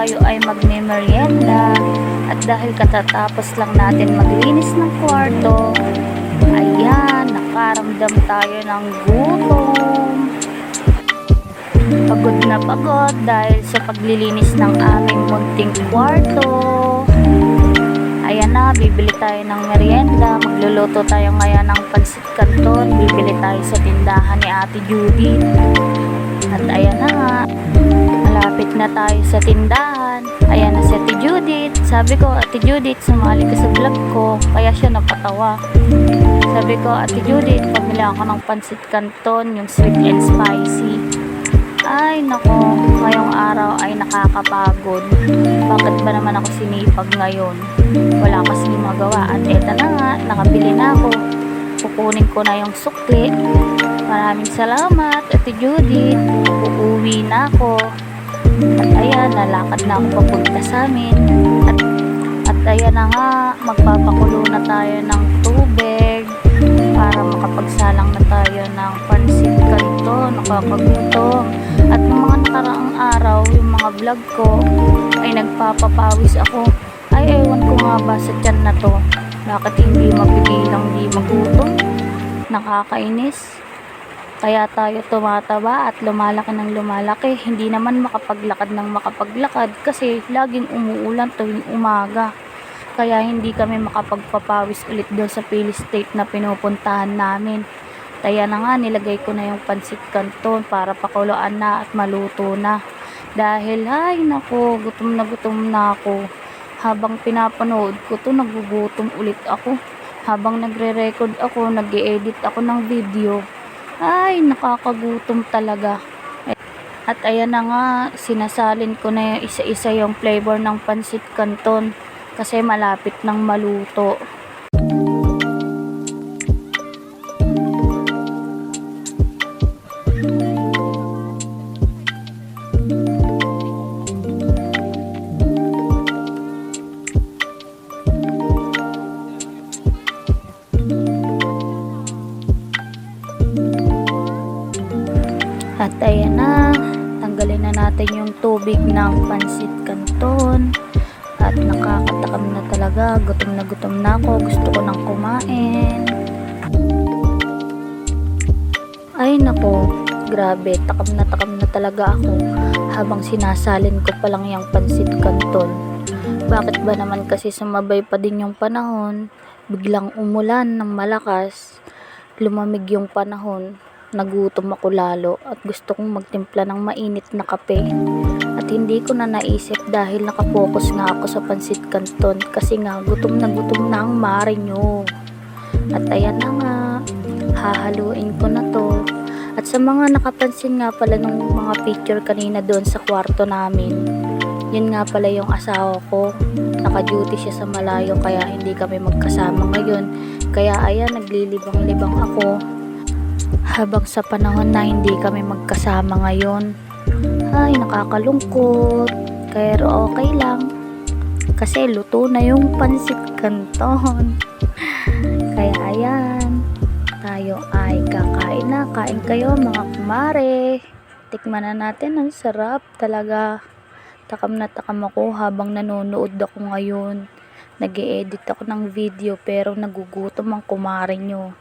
tayo ay magme-merienda. At dahil katatapos lang natin maglinis ng kwarto, ayan, nakaramdam tayo ng gutom. Pagod na pagod dahil sa paglilinis ng aming munting kwarto. Ayan na, bibili tayo ng merienda. Magluluto tayo ngayon ng pansit canton. Bibili tayo sa tindahan ni Ate Judy. At ayan na nga, malapit na tayo sa tindahan. Ayan na si Ate Judith. Sabi ko, Ate Judith, sumali ka sa vlog ko. Kaya siya napatawa. Sabi ko, Ate Judith, pamili ako ng pansit canton, yung sweet and spicy. Ay nako, ngayong araw ay nakakapagod. Bakit ba naman ako sinipag ngayon? Wala kasing magawa. At eto na nga, nakabili na ako. Kukunin ko na yung sukli. Maraming salamat, Ate Judith. Uuwi na ako. At ayan, lalakad na ako papunta sa amin. At ayan na nga, magpapakulo na tayo ng tubig para makapagsalang na tayo ng pansit canton. Nakakagutom. At ng mga nakaraang araw, yung mga vlog ko ay nagpapapawis ako. Ay ewan ko nga ba sa tiyan na to, bakit hindi mapigilang di magutom? Nakakainis. Kaya tayo tumataba at lumalaki ng lumalaki. Hindi naman makapaglakad ng makapaglakad kasi laging umuulan tuwing umaga. Kaya hindi kami makapagpapawis ulit doon sa Philly State na pinupuntahan namin. Kaya na nga, nilagay ko na yung pansit canton para pakuluan na at maluto na. Dahil ay nako, gutom na ako. Habang pinapanood ko to, nagugutom ulit ako. Habang nagre-record ako, nag-e-edit ako ng video, ay nakakagutom talaga. At ayan na nga, sinasalin ko na yung isa-isa yung flavor ng pansit canton kasi malapit nang maluto. At ayan na, tanggalin na natin yung tubig ng pansit canton. At nakakatakam na talaga, gutom na ako, gusto ko nang kumain. Ay nako, grabe, takam na talaga ako habang sinasalin ko pa lang yung pansit canton. Bakit ba naman kasi sumabay pa din yung panahon, biglang umulan ng malakas, lumamig yung panahon. Nagutom ako lalo at gusto kong magtimpla ng mainit na kape. At hindi ko na naisip dahil nakapokus nga ako sa pansit canton kasi nga gutom na ang mare nyo. At ayan na nga, hahaluin ko na to. At sa mga nakapansin nga pala nung mga picture kanina doon sa kwarto namin, yun nga pala yung asawa ko. Naka-duty siya sa malayo kaya hindi kami magkasama ngayon. Kaya ayan, naglilibang-libang ako. Habang sa panahon na hindi kami magkasama ngayon, ay nakakalungkot, pero okay lang kasi luto na yung pansit canton. Kaya ayan, tayo ay kakain na. Kain kayo mga kumare, tikman na natin, ang sarap talaga. Takam na takam ako habang nanonood ako ngayon. Nag-e-edit ako ng video pero nagugutom ang kumare nyo.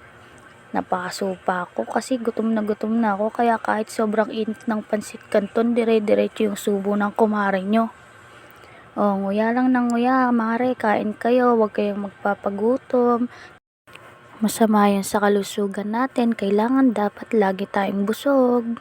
Napakasupa ako kasi gutom na ako, kaya kahit sobrang init ng pansit canton, dire-diretso yung subo ng kumare nyo. O, nguya lang ng nguya, mare, kain kayo, huwag kayong magpapagutom. Masama yan sa kalusugan natin, kailangan dapat lagi tayong busog.